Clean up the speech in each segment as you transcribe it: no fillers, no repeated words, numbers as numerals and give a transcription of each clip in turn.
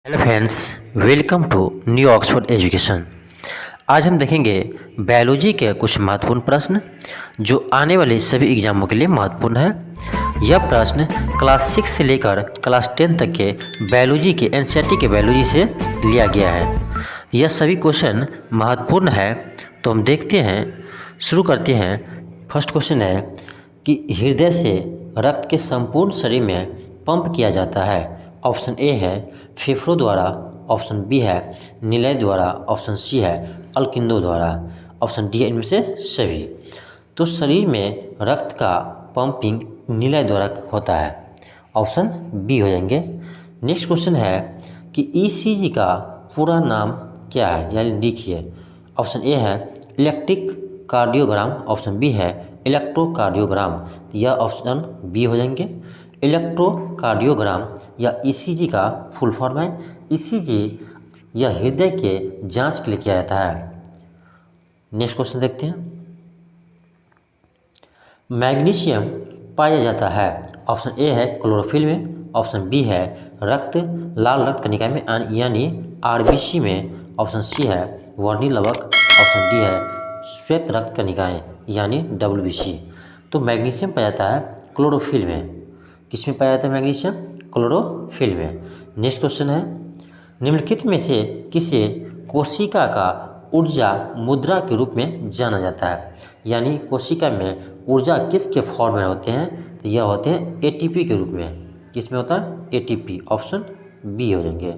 Hello friends, welcome to new Oxford education. आज हम देखेंगे बायोलॉजी के कुछ महत्वपूर्ण प्रश्न जो आने वाले सभी एग्जामों के लिए महत्वपूर्ण है। यह प्रश्न क्लास 6 से लेकर क्लास 10 तक के बायोलॉजी के एनसीईआरटी के बायोलॉजी से लिया गया है। यह सभी क्वेश्चन महत्वपूर्ण है, तो हम देखते हैं, शुरू करते हैं। फर्स्ट क्वेश्चन है कि हृदय से रक्त के संपूर्ण शरीर में पंप किया जाता है। ऑप्शन ए है फेफड़ों द्वारा, ऑप्शन बी है निलय द्वारा, ऑप्शन सी है अलकिंदों द्वारा, ऑप्शन डी है इनमें से सभी। तो शरीर में रक्त का पंपिंग निलय द्वारा होता है, ऑप्शन बी हो जाएंगे। नेक्स्ट क्वेश्चन है कि ईसीजी का पूरा नाम क्या है, यानी लिखिए। ऑप्शन ए है इलेक्ट्रिक कार्डियोग्राम, ऑप्शन बी है इलेक्ट्रोकार्डियोग्राम, यह ऑप्शन बी हो जाएंगे। इलेक्ट्रोकार्डियोग्राम या ईसीजी का फुल फॉर्म है। ईसीजी यह हृदय के जांच के लिए किया जाता है। नेक्स्ट क्वेश्चन देखते हैं। मैग्नीशियम पाया जाता है। ऑप्शन ए है क्लोरोफिल में, ऑप्शन बी है लाल रक्त कणिका में यानी आरबीसी में, ऑप्शन सी है वर्णी लवक, ऑप्शन डी है श्वेत रक्त कणिकाएं यानी डब्ल्यूबीसी। तो मैग्नीशियम पाया जाता है क्लोरोफिल में। किस में पाया जाता है मैग्नीशियम? क्लोरोफिल में। नेक्स्ट क्वेश्चन है निम्नलिखित में से किसे कोशिका का ऊर्जा मुद्रा के रूप में जाना जाता है, यानी कोशिका में ऊर्जा किसके फॉर्म में होते हैं? तो यह होते हैं एटीपी के रूप में। किस में होता है? एटीपी, ऑप्शन बी हो जाएंगे।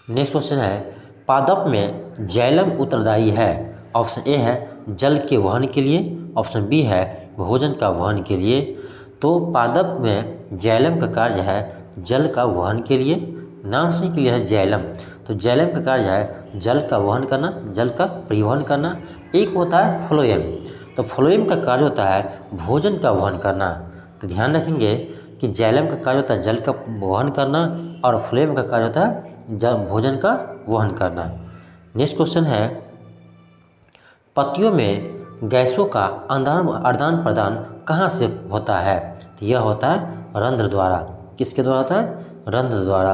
नेक्स्ट क्वेश्चन है पादप में जाइलम उत्तरदायी है। ऑप्शन ए है जल के वहन के लिए, ऑप्शन बी है भोजन का वहन के लिए। तो पादप में जाइलम का कार्य है जल का वहन के लिए, नाम से के लिए है जाइलम। तो जाइलम का कार्य है जल का वहन करना, जल का परिवहन करना। एक होता है फ्लोएम, तो फ्लोएम का कार्य होता है भोजन का वहन करना। तो ध्यान रखेंगे कि जाइलम का कार्य होता है जल का वहन करना और फ्लोएम का कार्य होता है भोजन का वहन करना। नेक्स्ट क्वेश्चन है पत्तियों में गैसों का आदान प्रदान कहाँ से होता है? तो यह होता है रंध्र द्वारा। किसके द्वारा होता है? रंध्र द्वारा।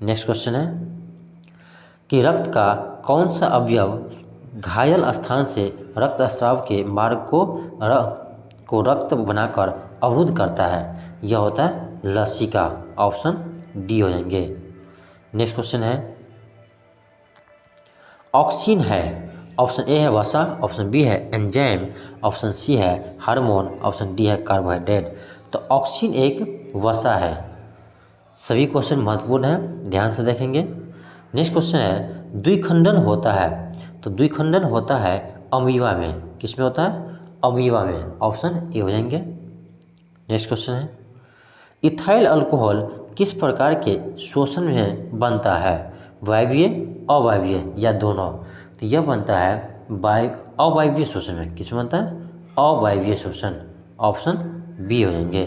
नेक्स्ट क्वेश्चन है कि रक्त का कौन सा अवयव घायल स्थान से रक्त स्राव के मार्ग को रक्त बनाकर अवरुद्ध करता है? यह होता है लसिका, ऑप्शन डी हो जाएंगे। नेक्स्ट क्वेश्चन है ऑक्सीन है। ऑप्शन ए है वसा, ऑप्शन बी है एंजाइम, ऑप्शन सी है हार्मोन, ऑप्शन डी है कार्बोहाइड्रेट। तो ऑक्सीन एक वसा है। सभी क्वेश्चन महत्वपूर्ण हैं, ध्यान से देखेंगे। नेक्स्ट क्वेश्चन है द्विखंडन होता है। तो द्विखंडन होता है अमीबा में। किस में होता है? अमीबा में, ऑप्शन ए हो जाएंगे। नेक्स्ट क्वेश्चन है इथाइल अल्कोहल किस प्रकार के शोषण में बनता है? वायवीय, अवायवीय या दोनों? तो यह बनता है अवायवीय शोषण में। किस में बनता है? अवायवीय शोषण, ऑप्शन बी हो जाएंगे।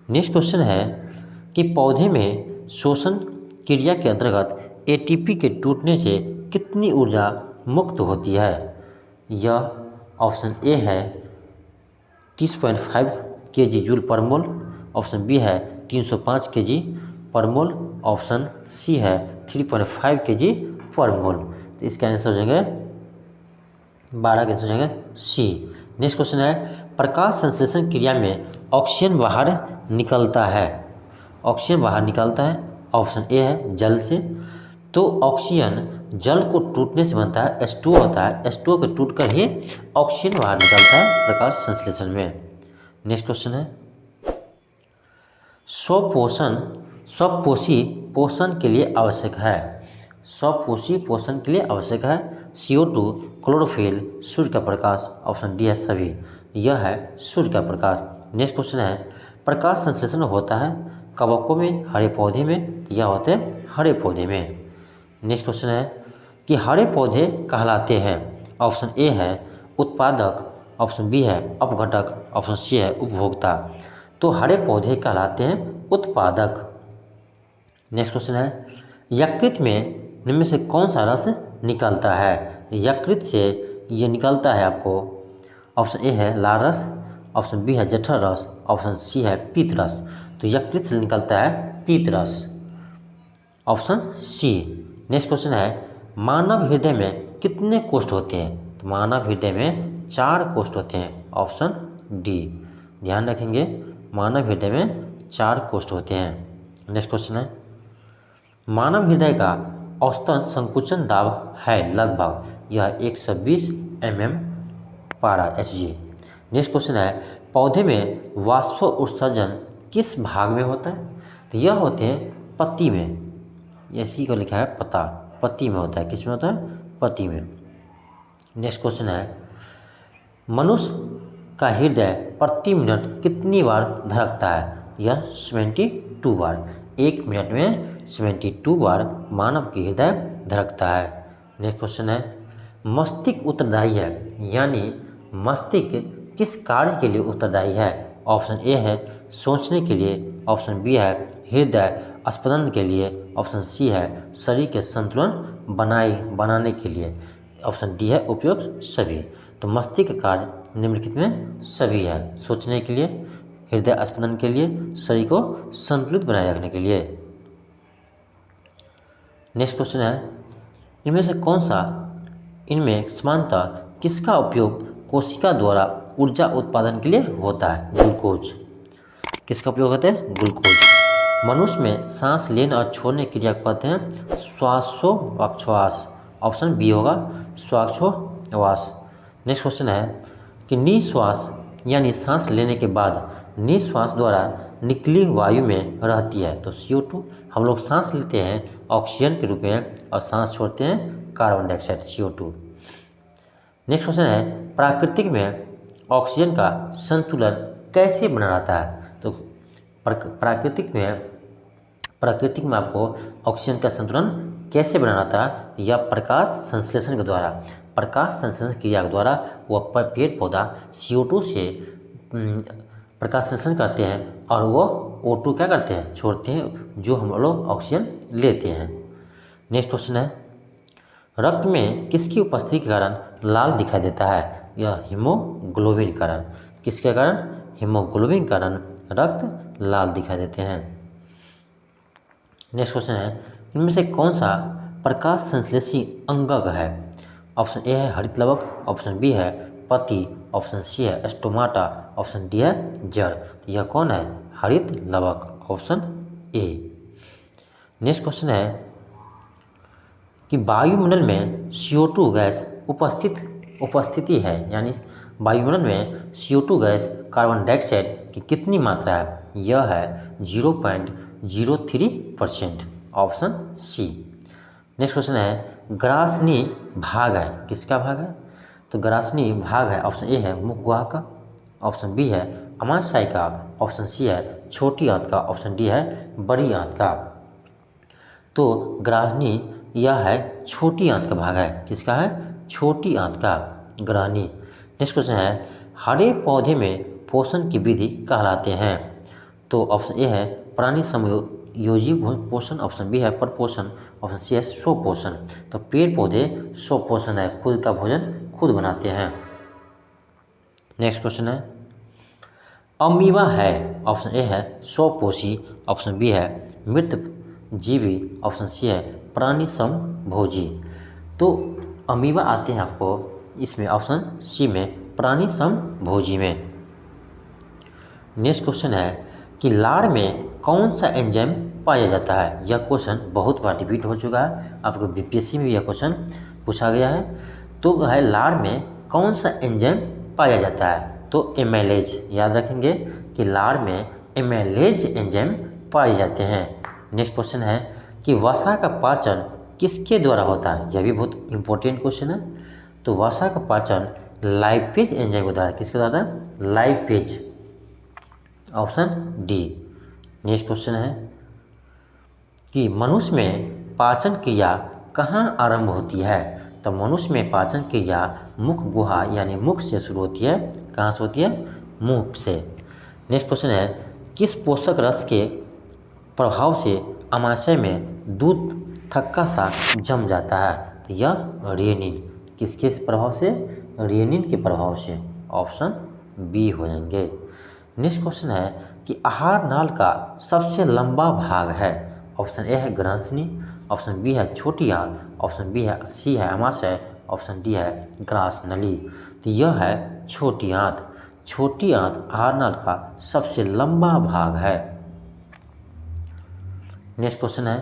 नेक्स्ट क्वेश्चन है कि पौधे में शोषण क्रिया के अंतर्गत एटीपी के टूटने से कितनी ऊर्जा मुक्त होती है? यह ऑप्शन ए है 30.5 kg जूल पर मोल, ऑप्शन बी है 305 kg पर मोल, ऑप्शन सी है 3.5 kg पर मोल। तो इसका आंसर हो जाएंगे 12 के आंसर हो जाएंगे सी। नेक्स्ट क्वेश्चन है प्रकाश संश्लेषण क्रिया में ऑक्सीजन बाहर निकलता है। ऑक्सीजन बाहर निकलता है, ऑप्शन ए है जल से। तो ऑक्सीजन जल को टूटने से बनता है, H2O होता है, H2O को टूटकर ही ऑक्सीजन बाहर निकलता है प्रकाश संश्लेषण में। नेक्स्ट क्वेश्चन है स्वपोषी पोषण के लिए आवश्यक है। स्वपोषी पोषण के लिए आवश्यक है CO2, क्लोरोफिल, सूर्य का प्रकाश, ऑप्शन डी है सभी, यह है सूर्य का प्रकाश। नेक्स्ट क्वेश्चन है प्रकाश संश्लेषण होता है कवकों में, हरे पौधे में, यह होते हैं हरे पौधे में। नेक्स्ट क्वेश्चन है कि हरे पौधे कहलाते हैं। ऑप्शन ए है उत्पादक, ऑप्शन बी है अपघटक, ऑप्शन सी है उपभोक्ता। तो हरे पौधे कहलाते हैं उत्पादक। नेक्स्ट क्वेश्चन है यकृत में इनमें से कौन सा रस निकलता है? यकृत से ये निकलता है आपको, ऑप्शन ए है लाल रस, ऑप्शन बी है जठर रस, ऑप्शन सी है पीत रस। तो यकृत से निकलता है पीत रस। Option C. नेक्स्ट क्वेश्चन है मानव हृदय में कितने कोष्ठ होते हैं? तो मानव हृदय में 4 कोष्ठ होते हैं, ऑप्शन डी। ध्यान रखेंगे, मानव हृदय में 4 कोष्ठ होते हैं। नेक्स्ट क्वेश्चन है मानव हृदय का औसतन संकुचन दाब है लगभग, यह 120 mm पारा Hg। नेक्स्ट क्वेश्चन है पौधे में वाष्प उत्सर्जन किस भाग में होता है? तो यह होते हैं पत्ती में, इसी को लिखा है पत्ता, पत्ती में होता है। किस में होता है? पत्ती में। नेक्स्ट क्वेश्चन है मनुष्य का हृदय प्रति मिनट कितनी बार धड़कता है? यह 72 बार। 1 मिनट में 72 बार मानव की हृदय धड़कता है। नेक्स्ट क्वेश्चन है मस्तिष्क उत्तरदायी है, यानी मस्तिष्क किस कार्य के लिए उत्तरदायी है? ऑप्शन ए है सोचने के लिए, ऑप्शन बी है हृदय स्पंदन के लिए, ऑप्शन सी है शरीर के संतुलन बनाने के लिए, ऑप्शन डी है उपयुक्त सभी। तो मस्तिष्क कार्य निम्नलिखित में सभी है, सोचने के लिए, हृदय स्पंदन के लिए, शरीर को संतुलित बनाए रखने के लिए। नेक्स्ट क्वेश्चन है इनमें से कौन सा इनमें समानतः किसका उपयोग कोशिका द्वारा ऊर्जा उत्पादन के लिए होता है? ग्लूकोज। किसका उपयोग होता है? ग्लूकोज। मनुष्य में सांस लेने और छोड़ने की क्रिया को कहते हैं श्वासोच्छ्वास, ऑप्शन बी होगा श्वासोच्छ्वास। नेक्स्ट क्वेश्चन है कि निश्वास यानी सांस लेने के बाद निश्वास द्वारा निकली वायु में रहती है। तो CO2 हम लोग सांस लेते हैं ऑक्सीजन के रूप में और सांस छोड़ते हैं carbon dioxide CO2। Next question है प्राकृतिक में ऑक्सीजन का संतुलन कैसे बना रहता है? तो प्राकृतिक में आपको ऑक्सीजन का संतुलन कैसे बना रहता है? या प्रकाश संश्लेषण के द्वारा, प्रकाश संश्लेषण क्रिया के द्वारा वह पेड़ पौधा CO2 से प्रकाश संश्लेषण करते हैं और वो O2 क्या करते हैं? छोड़ते हैं, जो हम लोग ऑक्सीजन लेते हैं। नेक्स्ट क्वेश्चन है रक्त में किसकी उपस्थिति के कारण लाल दिखाई देता है? यह हीमोग्लोबिन कारण। किसके कारण? हीमोग्लोबिन कारण रक्त लाल दिखाई देते हैं। नेक्स्ट क्वेश्चन है इनमें से कौन सा प्रकाश संश्लेषी अंगक है? ऑप्शन ए है हरित लवक, ऑप्शन बी है पत्ती, ऑप्शन सी है स्टोमाटा, ऑप्शन डी है जड़। तो यह कौन है? हरित लवक, ऑप्शन ए। नेक्स्ट क्वेश्चन है कि वायुमंडल में CO2 गैस उपस्थिति है, यानी वायुमंडल में CO2 गैस कार्बन डाइऑक्साइड की कितनी मात्रा है? यह है 0.03%, ऑप्शन सी। नेक्स्ट क्वेश्चन है ग्रासनी भाग है, किसका भाग है? तो ग्रासनी भाग है, ऑप्शन ए है मुख गुहा का, ऑप्शन बी है अमाशय का, ऑप्शन सी है छोटी आंत का, ऑप्शन डी है बड़ी आंत का। तो ग्रासनी यह है छोटी आंत का भाग है। किसका है? छोटी आंत का ग्राहनी। नेक्स्ट क्वेश्चन है हरे पौधे में पोषण की विधि कहलाते हैं? तो ऑप्शन ए है प्राणी समयोजी पोषण, ऑप्शन बी है परपोषण, ऑप्शन सी है स्वपोषण। तो पेड़ पौधे स्वपोषण है, खुद का भोजन खुद बनाते हैं। नेक्स्ट क्वेश्चन है अमीबा है, ऑप्शन ए है स्वपोषी, ऑप्शन बी है मृत जीवी, ऑप्शन सी है प्राणी समभोजी। तो अमीबा आते हैं आपको इसमें ऑप्शन सी में प्राणी समभोजी में। नेक्स्ट क्वेश्चन है कि लार में कौन सा एंजाइम पाया जाता है? यह क्वेश्चन बहुत बार रिपीट हो चुका है, आपको BPSC में यह क्वेश्चन पूछा गया है। तो है लार में कौन सा एंजाइम पाया जाता है? तो एमाइलेज। याद रखेंगे कि लार में एमाइलेज एंजाइम पाए जाते हैं। नेक्स्ट क्वेश्चन है कि वसा का पाचन किसके द्वारा होता है? यह भी बहुत इंपॉर्टेंट क्वेश्चन है। तो वसा का पाचन लाइपेज एंजाइम के द्वारा। किसके द्वारा? Lipase, option D. Next question है कि मनुष्य में पाचन क्रिया कहाँ आरंभ होती है? तो मनुष्य में पाचन क्रिया मुख गुहा यानी मुख से शुरू होती है। कहाँ से होती है? मुख से। नेक्स्ट क्वेश्चन है किस पोषक रस के प्रभाव से अमाशय में दूध थक्का सा जम जाता है? तो यह रेनिन। किसके प्रभाव से? रेनिन के प्रभाव से, ऑप्शन बी हो जाएंगे। नेक्स्ट क्वेश्चन है कि आहार नाल का सबसे लंबा भाग है? ऑप्शन ए है ग्रहणशिनी, ऑप्शन बी है छोटी आंत, ऑप्शन बी है सी है अमाशय, ऑप्शन डी है ग्रास नली। तो यह है छोटी आंत। छोटी आंत आहार नाल का सबसे लंबा भाग है। नेक्स्ट क्वेश्चन है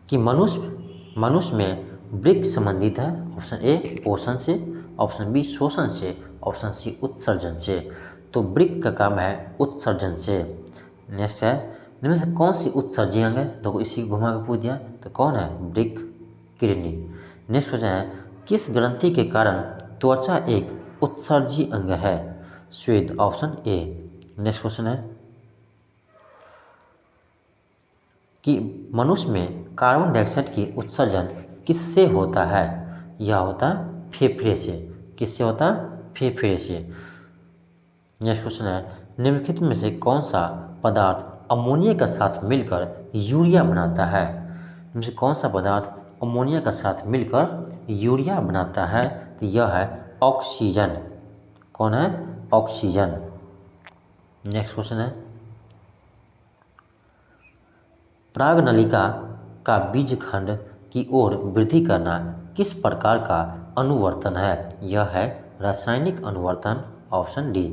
कि मनुष्य में वृक्क संबंधित है। ऑप्शन ए पोषण से, ऑप्शन बी शोषण से, ऑप्शन सी उत्सर्जन से। तो वृक्क का काम है उत्सर्जन से। नेक्स्ट है इनमें से कौन सी उत्सर्जी अंग है, तो इसी घुमा के पूछ दिया, तो कौन है वृक्क, किडनी। नेक्स्ट क्वेश्चन है किस ग्रंथि के कारण त्वचा एक उत्सर्जी अंग है, स्वेद, ऑप्शन ए। नेक्स्ट क्वेश्चन है कि मनुष्य में कार्बन डाइऑक्साइड की उत्सर्जन किससे होता है, यह होता है फेफड़े से। किससे होता है, फेफड़े से। नेक्स्ट क्वेश्चन है निम्नलिखित में से कौन सा पदार्थ अमोनिया के साथ मिलकर यूरिया बनाता है, इनमें से कौन सा पदार्थ अमोनिया के साथ मिलकर यूरिया बनाता है, तो यह है ऑक्सीजन। कौन है, ऑक्सीजन। नेक्स्ट क्वेश्चन है प्रागनलिका का बीजखंड की ओर वृद्धि करना किस प्रकार का अनुवर्तन है, यह है रासायनिक अनुवर्तन, ऑप्शन डी।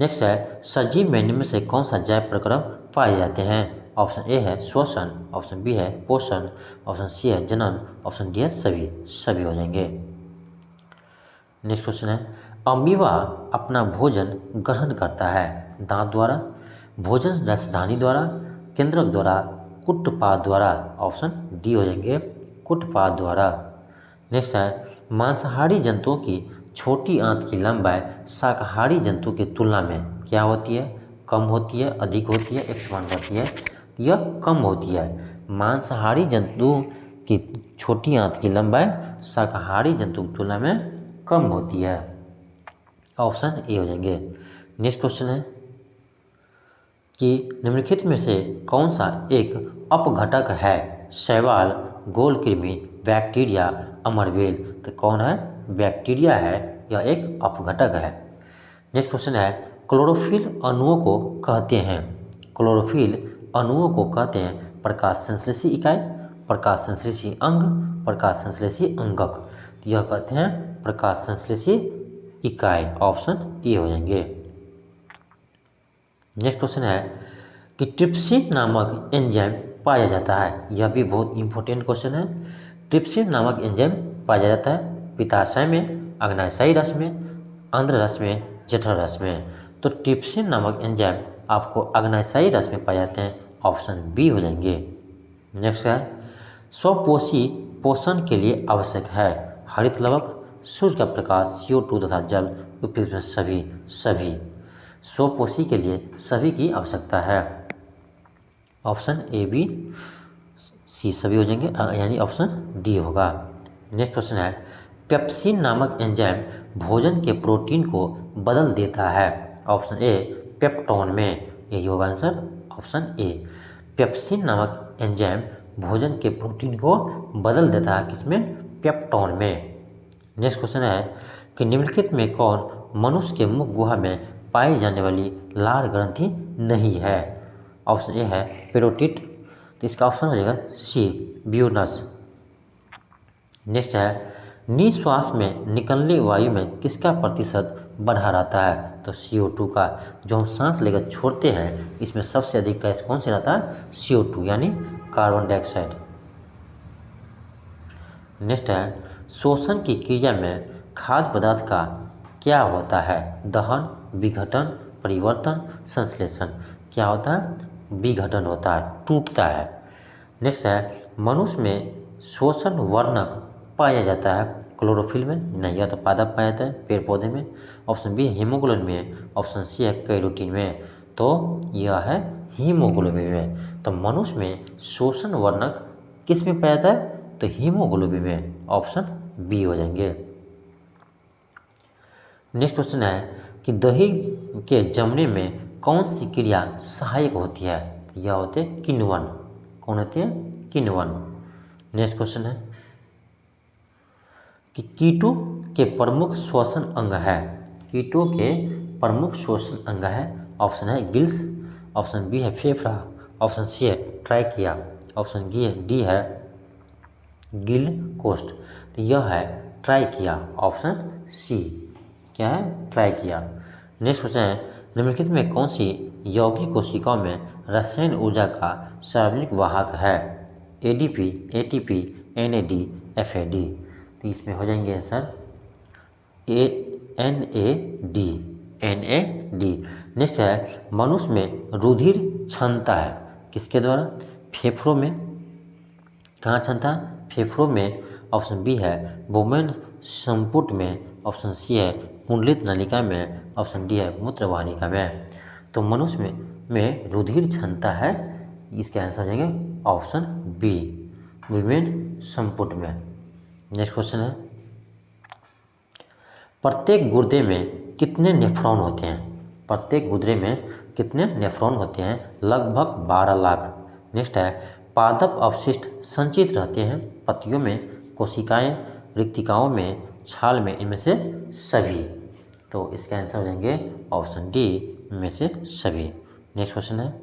नेक्स्ट है सजीव में निम्न से कौन सा जैव प्रक्रम पाए जाते हैं, ऑप्शन ए है श्वसन, ऑप्शन बी है पोषण, ऑप्शन सी है जनन, ऑप्शन डी है सभी हो जाएंगे। नेक्स्ट क्वेश्चन है अमीबा अपना भोजन ग्रहण करता है दांत द्वारा, भोजन रसधानी द्वारा, केंद्रक द्वारा, कुटपाद द्वारा, ऑप्शन डी हो जाएंगे कुटपाद द्वारा। नेक्स्ट है मांसाहारी जंतुओं की छोटी आंत की लंबाई शाकाहारी जंतु की तुलना में क्या होती है, कम होती है, अधिक होती है, एक समान होती है, यह कम होती है। मांसाहारी जंतु की छोटी आंत की लंबाई शाकाहारी जंतु की तुलना में कम होती है, ऑप्शन ए हो जाएंगे। नेक्स्ट क्वेश्चन है कि निम्नलिखित में से कौन सा एक अपघटक है, शैवाल, गोल कृमि, बैक्टीरिया, अमरबेल। तो कौन है, बैक्टीरिया है, यह एक अपघटक है। नेक्स्ट क्वेश्चन है क्लोरोफिल अणुओं को कहते हैं, क्लोरोफिल अणुओं को कहते हैं प्रकाश संश्लेषी इकाई, प्रकाश संश्लेषी अंग, प्रकाश संश्लेषी अंगक। तो यह कहते हैं प्रकाश संश्लेषी इकाई, ऑप्शन ए हो जाएंगे। नेक्स्ट क्वेश्चन है कि ट्रिप्सिन नामक एंजाइम पाया जाता है, यह भी बहुत इंपॉर्टेंट क्वेश्चन है। ट्रिप्सिन नामक एंजाइम पाया जाता है पित्ताशय में, अग्नाशयी रस में, आंद्र रस में, जठर रस में। तो ट्रिप्सिन नामक एंजाइम आपको अग्नाशयी रस में पाए जाते हैं, ऑप्शन बी हो जाएंगे। नेक्स्ट है स्वपोषी पोषण के लिए आवश्यक है हरित लवक, सूर्य का प्रकाश, CO2 तथा जल, उपयुक्त में सभी। स्वपोषी के लिए सभी की आवश्यकता है, ऑप्शन ए बी सी सभी हो जाएंगे, यानी ऑप्शन डी होगा। नेक्स्ट क्वेश्चन है पेप्सिन नामक एंजाइम भोजन के प्रोटीन को बदल देता है, ऑप्शन ए पेप्टोन में, यही होगा आंसर, ऑप्शन ए। पेप्सिन नामक एंजाइम भोजन के प्रोटीन को बदल देता है, किसमें, पेप्टोन में। नेक्स्ट क्वेश्चन है कि निम्नलिखित में कौन मनुष्य के मुख गुहा में पाई जाने वाली लार ग्रंथि नहीं है, ऑप्शन ए है पेरोटिड, तो इसका ऑप्शन हो जाएगा सी ब्यूनस। नेक्स्ट है निश्वास में निकलने वायु में किसका प्रतिशत बढ़ा रहता है, तो CO2 का। जो हम सांस लेकर छोड़ते हैं इसमें सबसे अधिक गैस कौन से रहता है, CO2 यानी कार्बन डाइऑक्साइड। नेक्स्ट है शोषण की क्रिया में खाद्य पदार्थ का क्या होता है, दहन, विघटन, परिवर्तन, संश्लेषण। क्या होता है, विघटन होता है, टूटता है। नेक्स्ट है मनुष्य में शोषण वर्णक पाया जाता है क्लोरोफिल में, नहीं, यह तो पादप पाया जाता है पेड़ पौधे में, ऑप्शन बी हीमोग्लोबिन में, ऑप्शन सी है कैरोटीन में, तो यह है हीमोग्लोबिन में। तो मनुष्य में शोषण वर्णक किस में पाया जाता है, तो हीमोग्लोबिन में, ऑप्शन बी हो जाएंगे। नेक्स्ट क्वेश्चन है कि दही के जमने में कौन सी क्रिया सहायक होती है, यह होते हैं किण्वन। कौन होती है, किण्वन। नेक्स्ट क्वेश्चन है कि कीटों के प्रमुख श्वसन अंग है, कीटों के प्रमुख श्वसन अंग है, ऑप्शन है गिल्स, ऑप्शन बी है फेफड़ा, ऑप्शन सी है ट्रैकिया, ऑप्शन डी है गिल कोस्ट। तो यह है ट्राइकिया, ऑप्शन सी क्या है ट्राइकिया। नेक्स्ट क्वेश्चन है निम्नलिखित में कौन सी यौगिक कोशिकाओं में रासायनिक ऊर्जा का सार्वजनिक वाहक है? ADP, ATP, NAD, FAD. तो इसमें हो जाएंगे आंसर एनएडी, एनएडी। नेक्स्ट है मनुष्य में रुधिर क्षमता है किसके द्वारा? फेफड़ों में। कहाँ क्षमता? फेफड़ों में, ऑप्शन बी है वुमेन संपुट में, ऑप्शन सी है कुंडलित नलिका में, ऑप्शन डी है मूत्रवाहिनिका में। तो मनुष्य में रुधिर क्षमता है, इसके आंसर हो जाएंगे ऑप्शन बी वुमेन संपुट में। नेक्स्ट क्वेश्चन है प्रत्येक गुर्दे में कितने नेफ्रॉन होते हैं? प्रत्येक गुर्दे में कितने नेफ्रॉन होते हैं? लगभग 12 लाख। नेक्स्ट है पादप अवशिष्ट संचित रहते हैं पत्तियों में, कोशिकाएं, रिक्तिकाओं में, छाल में, इनमें से सभी। तो इसका आंसर हो जाएंगे ऑप्शन डी में से सभी। नेक्स्ट क्वेश्चन है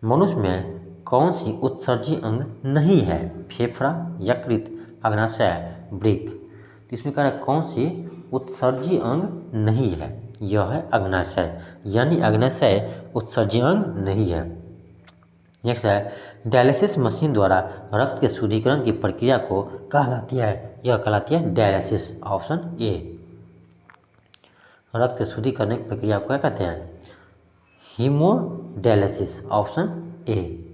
मनुष्य में कौन सी उत्सर्जी अंग नहीं है? फेफड़ा, यकृत, अग्नाशय, वृक्क। तो इसमें कह रहा है कौन सी उत्सर्जी अंग नहीं है? यह है अग्नाशय, यानी अग्नाशय उत्सर्जी अंग नहीं है। नेक्स्ट है डायलिसिस मशीन द्वारा रक्त के शुद्धिकरण की प्रक्रिया को कहलाती है? यह कहलाती है डायलिसिस, ऑप्शन ए। रक्त शुद्धि करने की प्रक्रिया को क्या कहते हैं? Haemodialysis, option A.